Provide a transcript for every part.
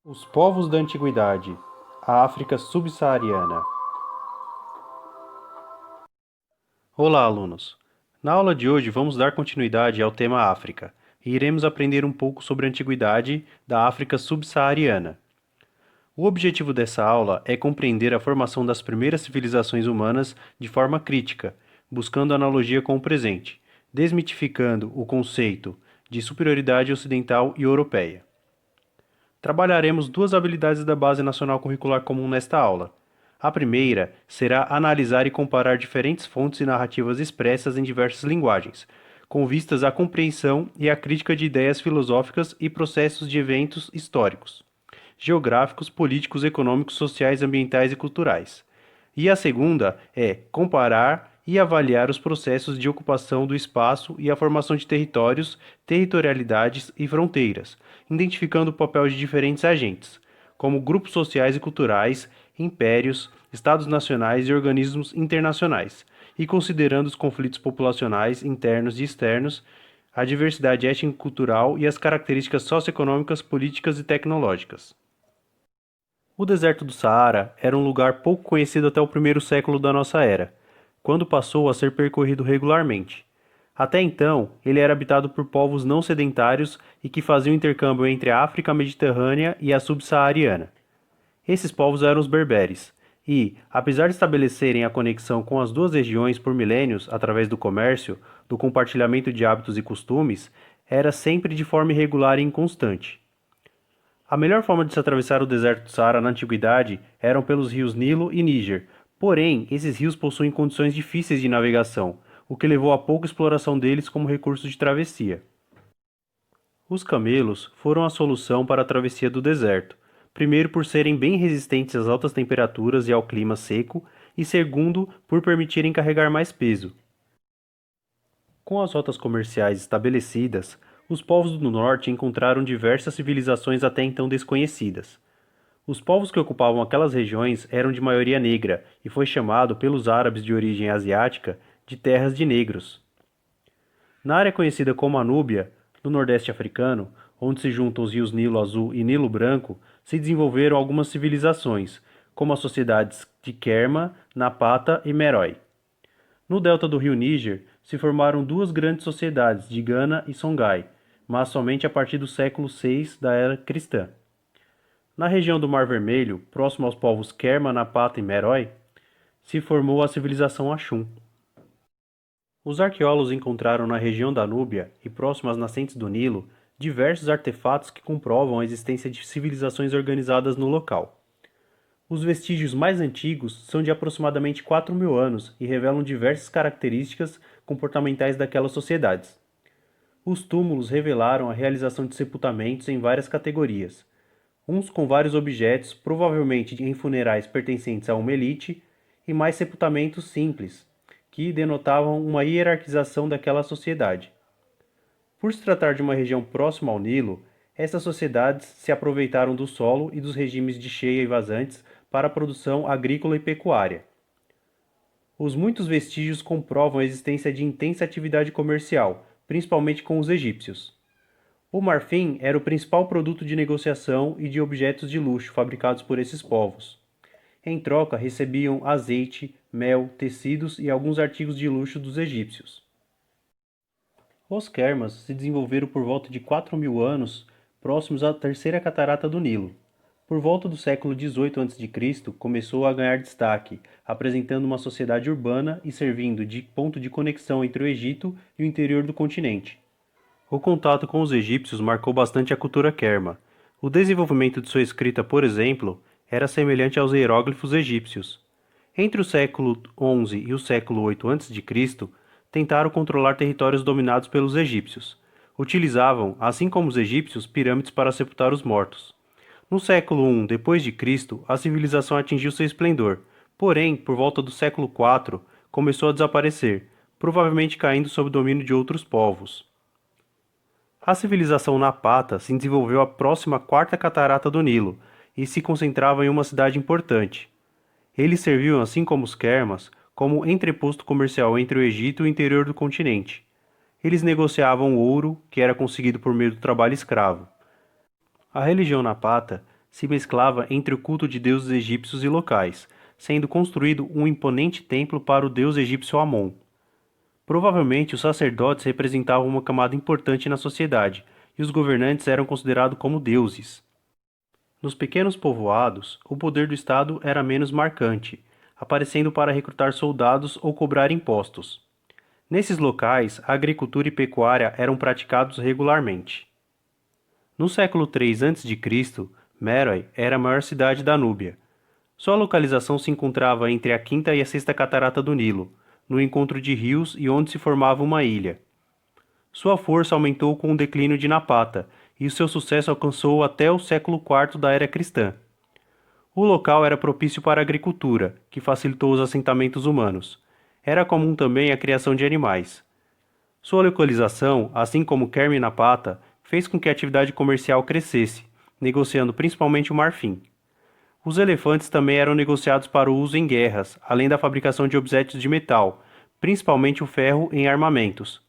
Os povos da antiguidade, a África subsaariana. Olá, alunos! Na aula de hoje vamos dar continuidade ao tema África e iremos aprender um pouco sobre a antiguidade da África subsaariana. O objetivo dessa aula é compreender a formação das primeiras civilizações humanas de forma crítica, buscando analogia com o presente, desmitificando o conceito de superioridade ocidental e europeia. Trabalharemos duas habilidades da Base Nacional Curricular Comum nesta aula. A primeira será analisar e comparar diferentes fontes e narrativas expressas em diversas linguagens, com vistas à compreensão e à crítica de ideias filosóficas e processos de eventos históricos, geográficos, políticos, econômicos, sociais, ambientais e culturais. E a segunda é comparar e avaliar os processos de ocupação do espaço e a formação de territórios, territorialidades e fronteiras, identificando o papel de diferentes agentes, como grupos sociais e culturais, impérios, estados nacionais e organismos internacionais, e considerando os conflitos populacionais internos e externos, a diversidade étnico-cultural e as características socioeconômicas, políticas e tecnológicas. O deserto do Saara era um lugar pouco conhecido até o primeiro século da nossa era, quando passou a ser percorrido regularmente. Até então, ele era habitado por povos não sedentários e que faziam intercâmbio entre a África mediterrânea e a subsaariana. Esses povos eram os berberes, e, apesar de estabelecerem a conexão com as duas regiões por milênios através do comércio, do compartilhamento de hábitos e costumes, era sempre de forma irregular e inconstante. A melhor forma de se atravessar o deserto do Saara na antiguidade eram pelos rios Nilo e Níger, porém, esses rios possuem condições difíceis de navegação, o que levou a pouca exploração deles como recurso de travessia. Os camelos foram a solução para a travessia do deserto, primeiro por serem bem resistentes às altas temperaturas e ao clima seco, e segundo por permitirem carregar mais peso. Com as rotas comerciais estabelecidas, os povos do norte encontraram diversas civilizações até então desconhecidas. Os povos que ocupavam aquelas regiões eram de maioria negra e foi chamado pelos árabes de origem asiática de terras de negros. Na área conhecida como Anúbia, no nordeste africano, onde se juntam os rios Nilo Azul e Nilo Branco, se desenvolveram algumas civilizações, como as sociedades de Kerma, Napata e Meroe. No delta do rio Níger se formaram duas grandes sociedades, de Gana e Songhai, mas somente a partir do século VI da era cristã. Na região do Mar Vermelho, próximo aos povos Kerma, Napata e Meroe, se formou a civilização Axum. Os arqueólogos encontraram na região da Núbia e próximo às nascentes do Nilo diversos artefatos que comprovam a existência de civilizações organizadas no local. Os vestígios mais antigos são de aproximadamente 4.000 anos e revelam diversas características comportamentais daquelas sociedades. Os túmulos revelaram a realização de sepultamentos em várias categorias, uns com vários objetos, provavelmente em funerais pertencentes a uma elite, e mais sepultamentos simples, que denotavam uma hierarquização daquela sociedade. Por se tratar de uma região próxima ao Nilo, essas sociedades se aproveitaram do solo e dos regimes de cheia e vazantes para a produção agrícola e pecuária. Os muitos vestígios comprovam a existência de intensa atividade comercial, principalmente com os egípcios. O marfim era o principal produto de negociação e de objetos de luxo fabricados por esses povos. Em troca, recebiam azeite, mel, tecidos e alguns artigos de luxo dos egípcios. Os Kermas se desenvolveram por volta de 4.000 anos, próximos à terceira catarata do Nilo. Por volta do século XVIII a.C., começou a ganhar destaque, apresentando uma sociedade urbana e servindo de ponto de conexão entre o Egito e o interior do continente. O contato com os egípcios marcou bastante a cultura Kerma. O desenvolvimento de sua escrita, por exemplo, era semelhante aos hieróglifos egípcios. Entre o século XI e o século VIII a.C., tentaram controlar territórios dominados pelos egípcios. Utilizavam, assim como os egípcios, pirâmides para sepultar os mortos. No século I d.C., a civilização atingiu seu esplendor, porém, por volta do século IV, começou a desaparecer, provavelmente caindo sob o domínio de outros povos. A civilização Napata se desenvolveu à próxima quarta catarata do Nilo e se concentrava em uma cidade importante. Eles serviam, assim como os Kermas, como entreposto comercial entre o Egito e o interior do continente. Eles negociavam ouro, que era conseguido por meio do trabalho escravo. A religião Napata se mesclava entre o culto de deuses egípcios e locais, sendo construído um imponente templo para o deus egípcio Amon. Provavelmente os sacerdotes representavam uma camada importante na sociedade, e os governantes eram considerados como deuses. Nos pequenos povoados, o poder do Estado era menos marcante, aparecendo para recrutar soldados ou cobrar impostos. Nesses locais, a agricultura e pecuária eram praticados regularmente. No século III a.C., Meroe era a maior cidade da Núbia. Sua localização se encontrava entre a quinta e a sexta catarata do Nilo, no encontro de rios e onde se formava uma ilha. Sua força aumentou com o declínio de Napata, e o seu sucesso alcançou até o século IV da era cristã. O local era propício para a agricultura, que facilitou os assentamentos humanos. Era comum também a criação de animais. Sua localização, assim como Kerma e Napata, fez com que a atividade comercial crescesse, negociando principalmente o marfim. Os elefantes também eram negociados para o uso em guerras, além da fabricação de objetos de metal, principalmente o ferro em armamentos.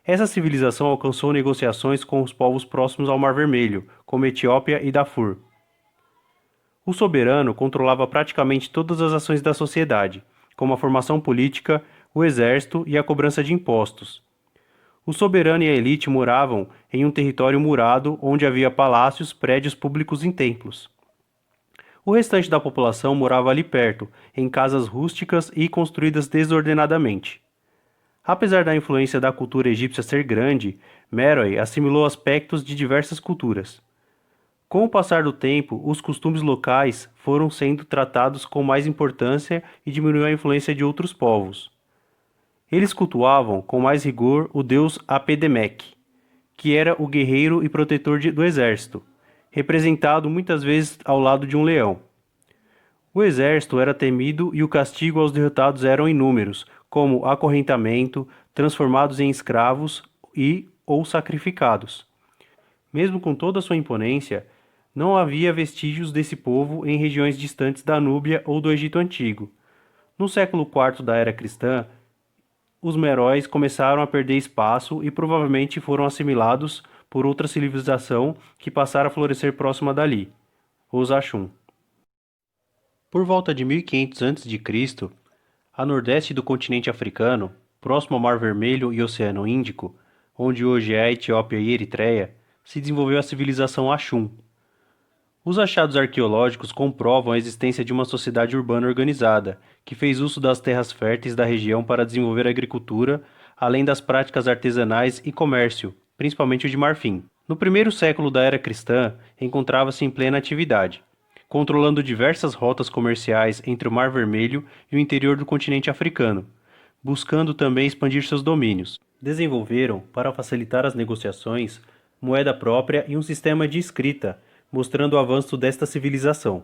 Essa civilização alcançou negociações com os povos próximos ao Mar Vermelho, como Etiópia e Darfur. O soberano controlava praticamente todas as ações da sociedade, como a formação política, o exército e a cobrança de impostos. O soberano e a elite moravam em um território murado onde havia palácios, prédios públicos e templos. O restante da população morava ali perto, em casas rústicas e construídas desordenadamente. Apesar da influência da cultura egípcia ser grande, Meroe assimilou aspectos de diversas culturas. Com o passar do tempo, os costumes locais foram sendo tratados com mais importância e diminuiu a influência de outros povos. Eles cultuavam com mais rigor o deus Apedemek, que era o guerreiro e protetor do exército, representado muitas vezes ao lado de um leão. O exército era temido e o castigo aos derrotados eram inúmeros, como acorrentamento, transformados em escravos ou sacrificados. Mesmo com toda a sua imponência, não havia vestígios desse povo em regiões distantes da Núbia ou do Egito Antigo. No século IV da era cristã, os meróis começaram a perder espaço e provavelmente foram assimilados por outra civilização que passara a florescer próxima dali, os Axum. Por volta de 1500 a.C., a nordeste do continente africano, próximo ao Mar Vermelho e Oceano Índico, onde hoje é a Etiópia e Eritreia, se desenvolveu a civilização Axum. Os achados arqueológicos comprovam a existência de uma sociedade urbana organizada, que fez uso das terras férteis da região para desenvolver a agricultura, além das práticas artesanais e comércio, principalmente o de marfim. No primeiro século da era cristã, encontrava-se em plena atividade, controlando diversas rotas comerciais entre o Mar Vermelho e o interior do continente africano, buscando também expandir seus domínios. Desenvolveram, para facilitar as negociações, moeda própria e um sistema de escrita, mostrando o avanço desta civilização.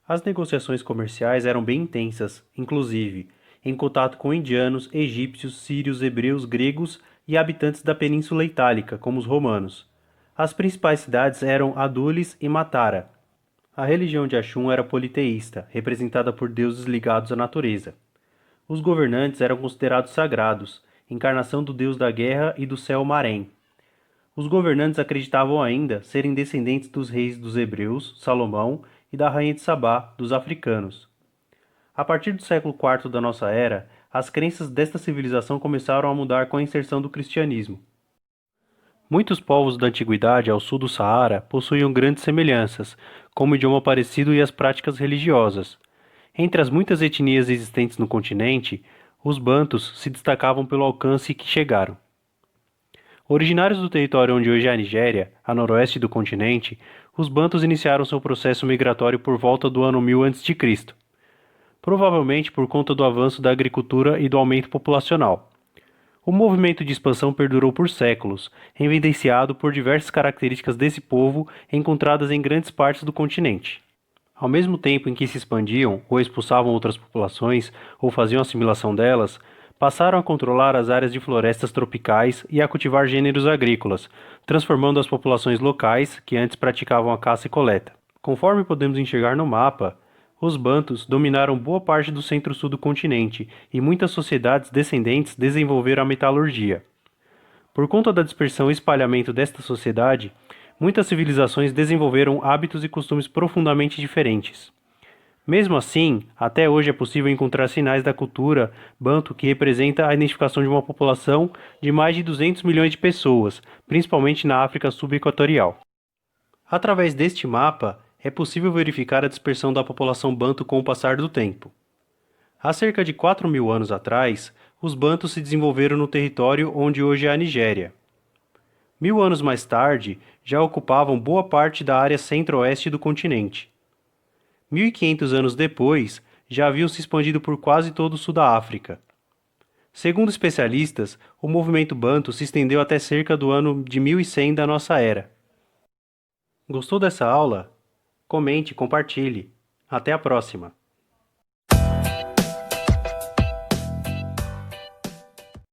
As negociações comerciais eram bem intensas, inclusive, em contato com indianos, egípcios, sírios, hebreus, gregos e habitantes da Península Itálica, como os romanos. As principais cidades eram Adulis e Matara. A religião de Axum era politeísta, representada por deuses ligados à natureza. Os governantes eram considerados sagrados, encarnação do deus da guerra e do céu Marém. Os governantes acreditavam ainda serem descendentes dos reis dos hebreus, Salomão, e da rainha de Sabá, dos africanos. A partir do século IV da nossa era, as crenças desta civilização começaram a mudar com a inserção do cristianismo. Muitos povos da antiguidade ao sul do Saara possuíam grandes semelhanças, como o idioma parecido e as práticas religiosas. Entre as muitas etnias existentes no continente, os bantus se destacavam pelo alcance que chegaram. Originários do território onde hoje é a Nigéria, a noroeste do continente, os bantus iniciaram seu processo migratório por volta do ano 1000 a.C., provavelmente por conta do avanço da agricultura e do aumento populacional. O movimento de expansão perdurou por séculos, evidenciado por diversas características desse povo encontradas em grandes partes do continente. Ao mesmo tempo em que se expandiam ou expulsavam outras populações ou faziam assimilação delas, passaram a controlar as áreas de florestas tropicais e a cultivar gêneros agrícolas, transformando as populações locais que antes praticavam a caça e coleta. Conforme podemos enxergar no mapa, os bantus dominaram boa parte do centro-sul do continente e muitas sociedades descendentes desenvolveram a metalurgia. Por conta da dispersão e espalhamento desta sociedade, Muitas civilizações desenvolveram hábitos e costumes profundamente diferentes. Mesmo assim, até hoje é possível encontrar sinais da cultura Banto que representa a identificação de uma população de mais de 200 milhões de pessoas, principalmente na África subequatorial. Através deste mapa, é possível verificar a dispersão da população Banto com o passar do tempo. Há cerca de 4.000 anos atrás, os Bantos se desenvolveram no território onde hoje é a Nigéria. 1.000 anos mais tarde, já ocupavam boa parte da área centro-oeste do continente. 1.500 anos depois, já haviam se expandido por quase todo o sul da África. Segundo especialistas, o movimento Banto se estendeu até cerca do ano de 1100 da nossa era. Gostou dessa aula? Comente e compartilhe. Até a próxima!